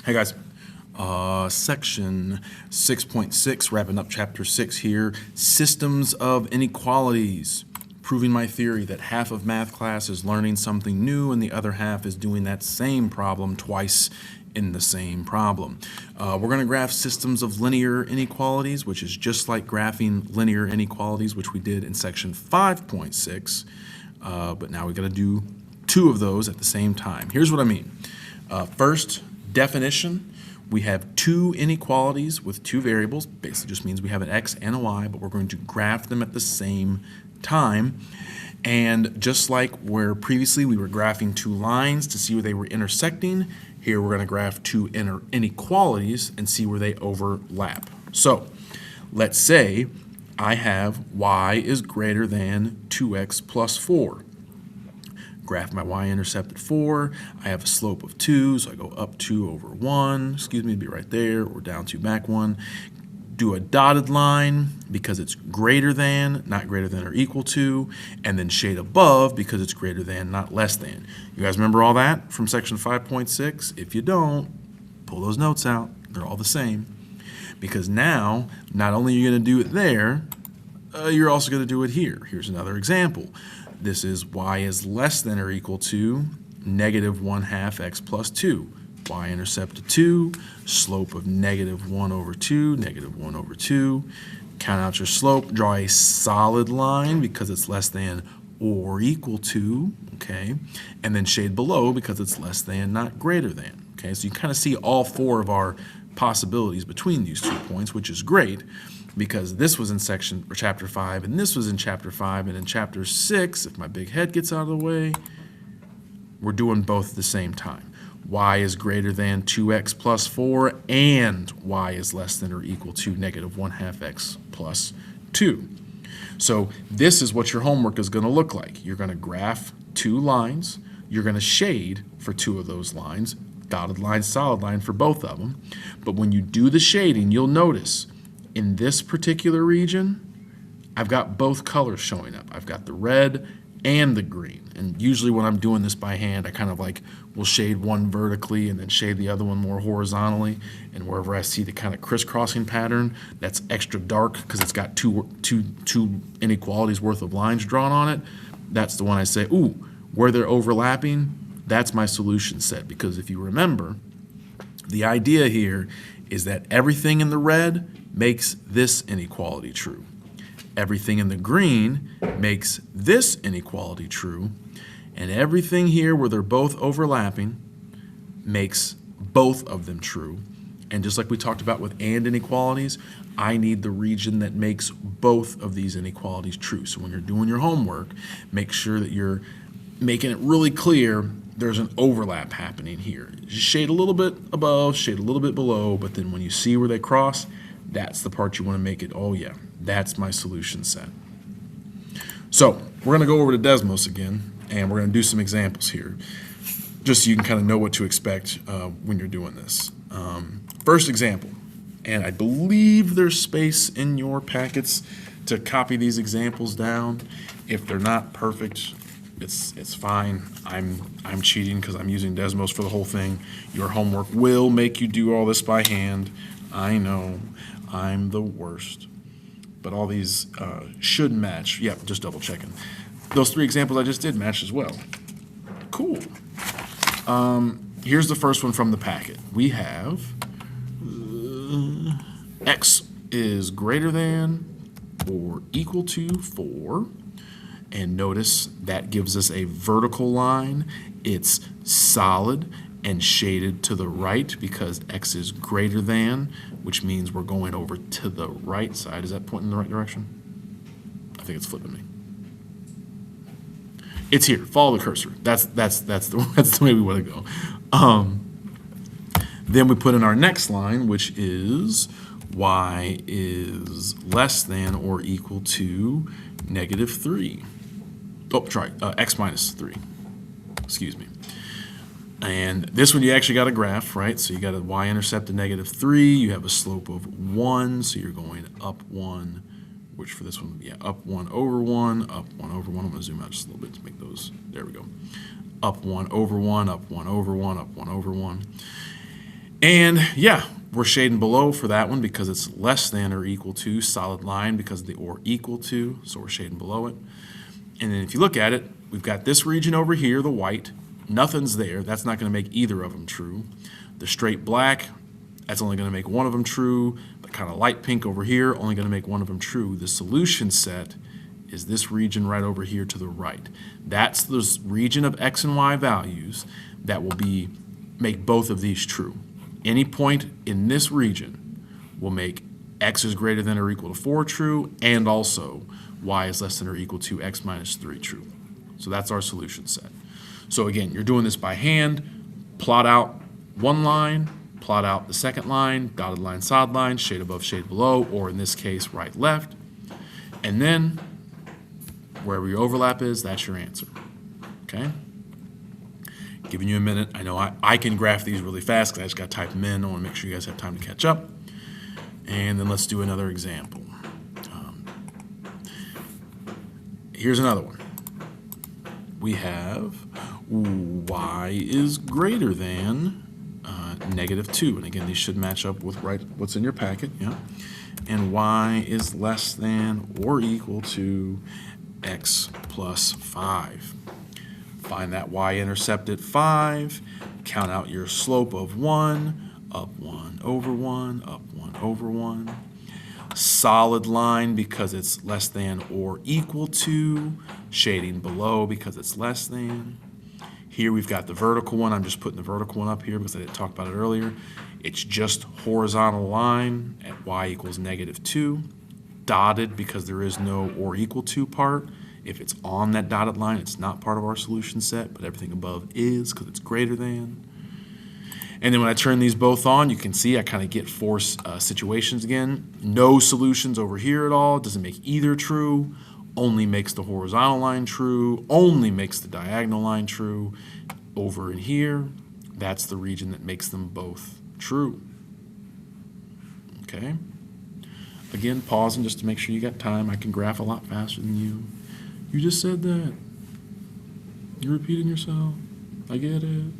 Hey guys, section 6.6, wrapping up chapter 6 here, systems of inequalities, proving my theory that half of math class is learning something new and the other half is doing that same problem twice in the same problem. We're going to graph systems of linear inequalities, which is just like graphing linear inequalities, which we did in section 5.6, but now we've got to do two of those at the same time. Here's what I mean. First, definition, we have two inequalities with two variables. Basically just means we have an x and a y, but we're going to graph them at the same time. And just like where previously we were graphing two lines to see where they were intersecting, here we're going to graph two inequalities and see where they overlap. So let's say I have y is greater than 2x plus 4. Graph my y-intercept at 4. I have a slope of 2, so I go up 2 over 1. Excuse me, it'd be right there, or down 2, back 1. Do a dotted line because it's greater than, not greater than or equal to, and then shade above because it's greater than, not less than. You guys remember all that from section 5.6? If you don't, pull those notes out. They're all the same. Because now, not only are you going to do it there, you're also going to do it here. Here's another example. This is y is less than or equal to negative 1/2 x plus 2. Y-intercept of 2, slope of negative 1 over 2, negative 1 over 2. Count out your slope, draw a solid line because it's less than or equal to, okay? And then shade below because it's less than, not greater than, okay? So you kind of see all four of our possibilities between these 2 points, which is great, because this was in section or chapter 5, and this was in chapter 5, and in chapter 6, if my big head gets out of the way, we're doing both at the same time. Y is greater than 2x plus 4, and y is less than or equal to negative 1/2 x plus 2. So this is what your homework is going to look like. You're going to graph two lines. You're going to shade for two of those lines, dotted line, solid line for both of them. But when you do the shading, you'll notice in this particular region, I've got both colors showing up. I've got the red and the green. And usually when I'm doing this by hand, I kind of like will shade one vertically and then shade the other one more horizontally. And wherever I see the kind of crisscrossing pattern that's extra dark because it's got two inequalities worth of lines drawn on it, that's the one I say, ooh, where they're overlapping, that's my solution set. Because if you remember, the idea here is that everything in the red makes this inequality true. Everything in the green makes this inequality true, and everything here where they're both overlapping makes both of them true. And just like we talked about with and inequalities, I need the region that makes both of these inequalities true. So when you're doing your homework, make sure that you're making it really clear there's an overlap happening here. Just shade a little bit above, shade a little bit below, but then when you see where they cross, that's the part you want to make it, oh yeah, that's my solution set. So we're going to go over to Desmos again, and we're going to do some examples here, just so you can kind of know what to expect when you're doing this. First example, and I believe there's space in your packets to copy these examples down. If they're not perfect, it's fine. I'm cheating because I'm using Desmos for the whole thing. Your homework will make you do all this by hand. I know, I'm the worst. But all these should match. Yep, just double checking. Those three examples I just did match as well. Cool. Here's the first one from the packet. We have x is greater than or equal to 4. And notice that gives us a vertical line. It's solid and shaded to the right because x is greater than, which means we're going over to the right side. Is that pointing in the right direction? I think it's flipping me. It's here. Follow the cursor. That's the way we want to go. Then we put in our next line, which is y is less than or equal to negative 3. Oh, sorry, x minus 3. Excuse me. And this one you actually got a graph, right? So you got a y-intercept of negative 3. You have a slope of 1, so you're going up 1, which for this one, yeah, up 1 over 1, up 1 over 1. I'm going to zoom out just a little bit to make those, there we go. Up 1 over 1, up 1 over 1, up 1 over 1. And yeah, we're shading below for that one because it's less than or equal to, solid line because of the or equal to, so we're shading below it. And then if you look at it, we've got this region over here, the white, nothing's there, that's not going to make either of them true. The straight black, that's only going to make one of them true. The kind of light pink over here, only going to make one of them true. The solution set is this region right over here to the right. That's the region of x and y values that will make both of these true. Any point in this region will make x is greater than or equal to 4 true, and also y is less than or equal to x minus 3 true. So that's our solution set. So again, you're doing this by hand. Plot out one line, plot out the second line, dotted line, solid line, shade above, shade below, or in this case, right, left. And then wherever your overlap is, that's your answer. Okay? Giving you a minute. I know I can graph these really fast because I just got to type them in. I want to make sure you guys have time to catch up. And then let's do another example. Here's another one. We have y is greater than -2. And again, these should match up with what's in your packet. Yeah. And y is less than or equal to x plus 5. Find that y-intercept at 5. Count out your slope of 1, up 1 over 1, up 1 over 1. Solid line because it's less than or equal to. Shading below because it's less than. Here we've got the vertical one. I'm just putting the vertical one up here because I didn't talk about it earlier. It's just horizontal line at y equals -2. Dotted because there is no or equal to part. If it's on that dotted line, it's not part of our solution set, but everything above is because it's greater than. And then when I turn these both on, you can see I kind of get four situations again. No solutions over here at all. Doesn't make either true. Only makes the horizontal line true. Only makes the diagonal line true. Over in here, that's the region that makes them both true. Okay? Again, pausing just to make sure you got time. I can graph a lot faster than you. You just said that. You're repeating yourself. I get it.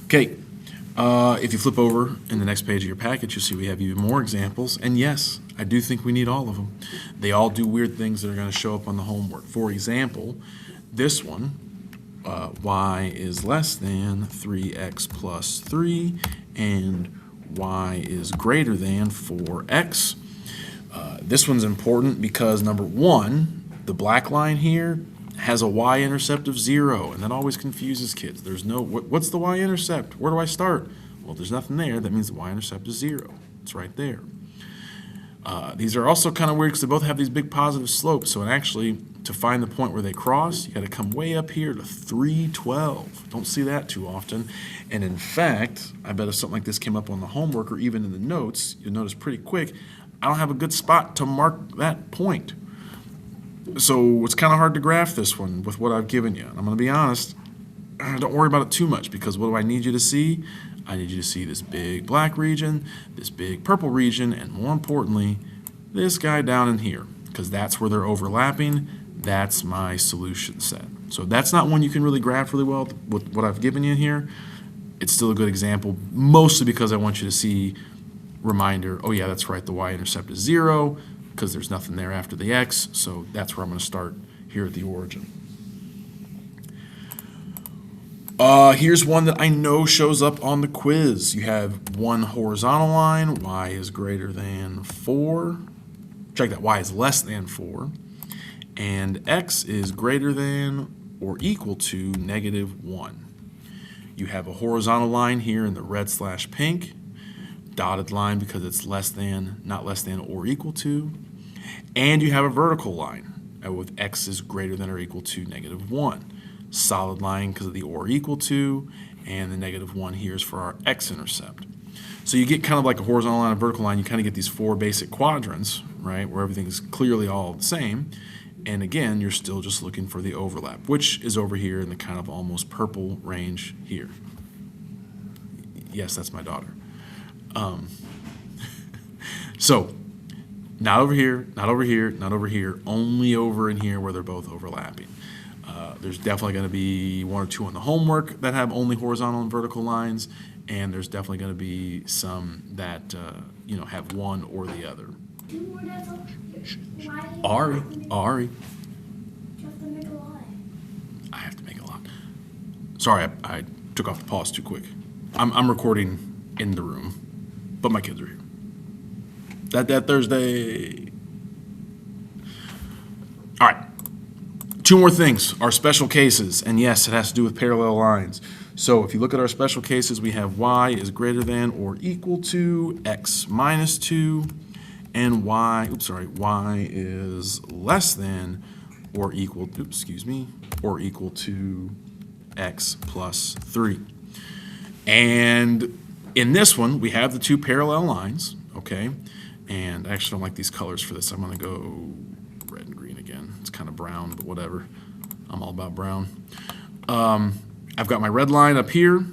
Okay, if you flip over in the next page of your package, you'll see we have even more examples. And yes, I do think we need all of them. They all do weird things that are going to show up on the homework. For example, this one, y is less than 3x plus 3, and y is greater than 4x. This one's important because, number one, the black line here has a y-intercept of 0, and that always confuses kids. There's no, what's the y-intercept? Where do I start? Well, there's nothing there. That means the y-intercept is 0. It's right there. These are also kind of weird because they both have these big positive slopes, so actually, to find the point where they cross, you got to come way up here to 312. Don't see that too often. And in fact, I bet if something like this came up on the homework or even in the notes, you'll notice pretty quick, I don't have a good spot to mark that point. So it's kind of hard to graph this one with what I've given you. And I'm going to be honest, don't worry about it too much because what do I need you to see? I need you to see this big black region, this big purple region, and more importantly, this guy down in here because that's where they're overlapping. That's my solution set. So that's not one you can really graph really well with what I've given you here. It's still a good example, mostly because I want you to see, reminder, oh yeah, that's right, the y-intercept is 0, because there's nothing there after the x, so that's where I'm going to start here at the origin. Here's one that I know shows up on the quiz. You have one horizontal line, y is greater than 4. Check that, y is less than 4. And x is greater than or equal to -1. You have a horizontal line here in the red/pink, dotted line because it's less than, not less than, or equal to. And you have a vertical line with x is greater than or equal to -1. Solid line because of the or equal to, and the -1 here is for our x-intercept. So you get kind of like a horizontal line and vertical line, you kind of get these 4 basic quadrants, right, where everything's clearly all the same. And again, you're still just looking for the overlap, which is over here in the kind of almost purple range here. Yes, that's my daughter. So, not over here, not over here, not over here, only over in here where they're both overlapping. There's definitely going to be one or two on the homework that have only horizontal and vertical lines, and there's definitely going to be some that have one or the other. Ari. You have to make a lot. I have to make a lot. Sorry, I took off the pause too quick. I'm recording in the room, but my kids are here. That Thursday. All right. Two more things, our special cases, and yes, it has to do with parallel lines. So if you look at our special cases, we have y is greater than or equal to x minus 2, and y is less than or equal to x plus 3. And in this one, we have the two parallel lines, okay? And I actually don't like these colors for this. I'm going to go red and green again. It's kind of brown, but whatever. I'm all about brown. I've got my red line up here,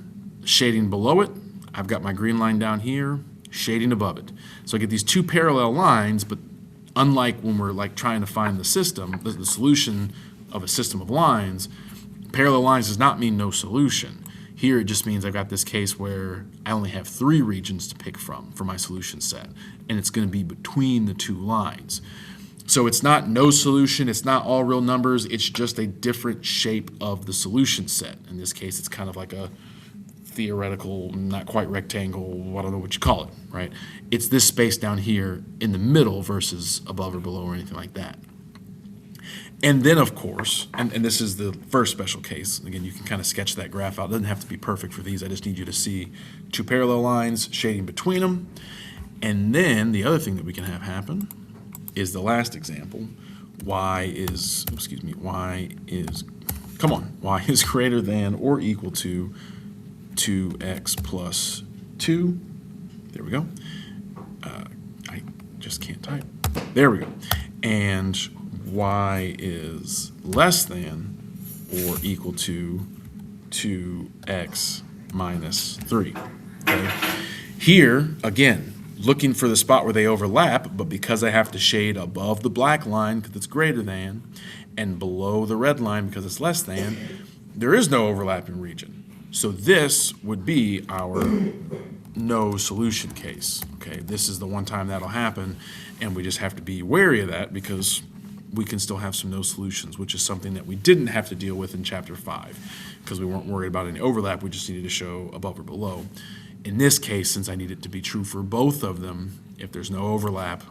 shading below it. I've got my green line down here, shading above it. So I get these two parallel lines, but unlike when we're like trying to find the system, the solution of a system of lines, parallel lines does not mean no solution. Here it just means I've got this case where I only have 3 regions to pick from for my solution set, and it's going to be between the two lines. So it's not no solution, it's not all real numbers, it's just a different shape of the solution set. In this case, it's kind of like a theoretical, not quite rectangle, I don't know what you call it, right? It's this space down here in the middle versus above or below or anything like that. And then, of course, and this is the first special case. Again, you can kind of sketch that graph out. It doesn't have to be perfect for these. I just need you to see two parallel lines, shading between them. And then the other thing that we can have happen is the last example. Y is greater than or equal to 2x plus 2. There we go. I just can't type. There we go. And y is less than or equal to 2x minus 3. Okay? Here, again, looking for the spot where they overlap, but because I have to shade above the black line because it's greater than, and below the red line because it's less than, there is no overlapping region. So this would be our no solution case. Okay, this is the one time that'll happen, and we just have to be wary of that because we can still have some no solutions, which is something that we didn't have to deal with in Chapter 5 because we weren't worried about any overlap. We just needed to show above or below. In this case, since I need it to be true for both of them, if there's no overlap,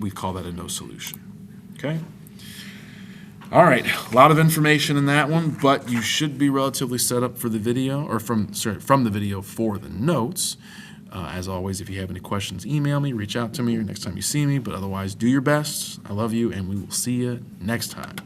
we call that a no solution. Okay? All right, a lot of information in that one, but you should be relatively set up for the video, or from the video for the notes. As always, if you have any questions, email me, reach out to me, or next time you see me. But otherwise, do your best. I love you, and we will see you next time.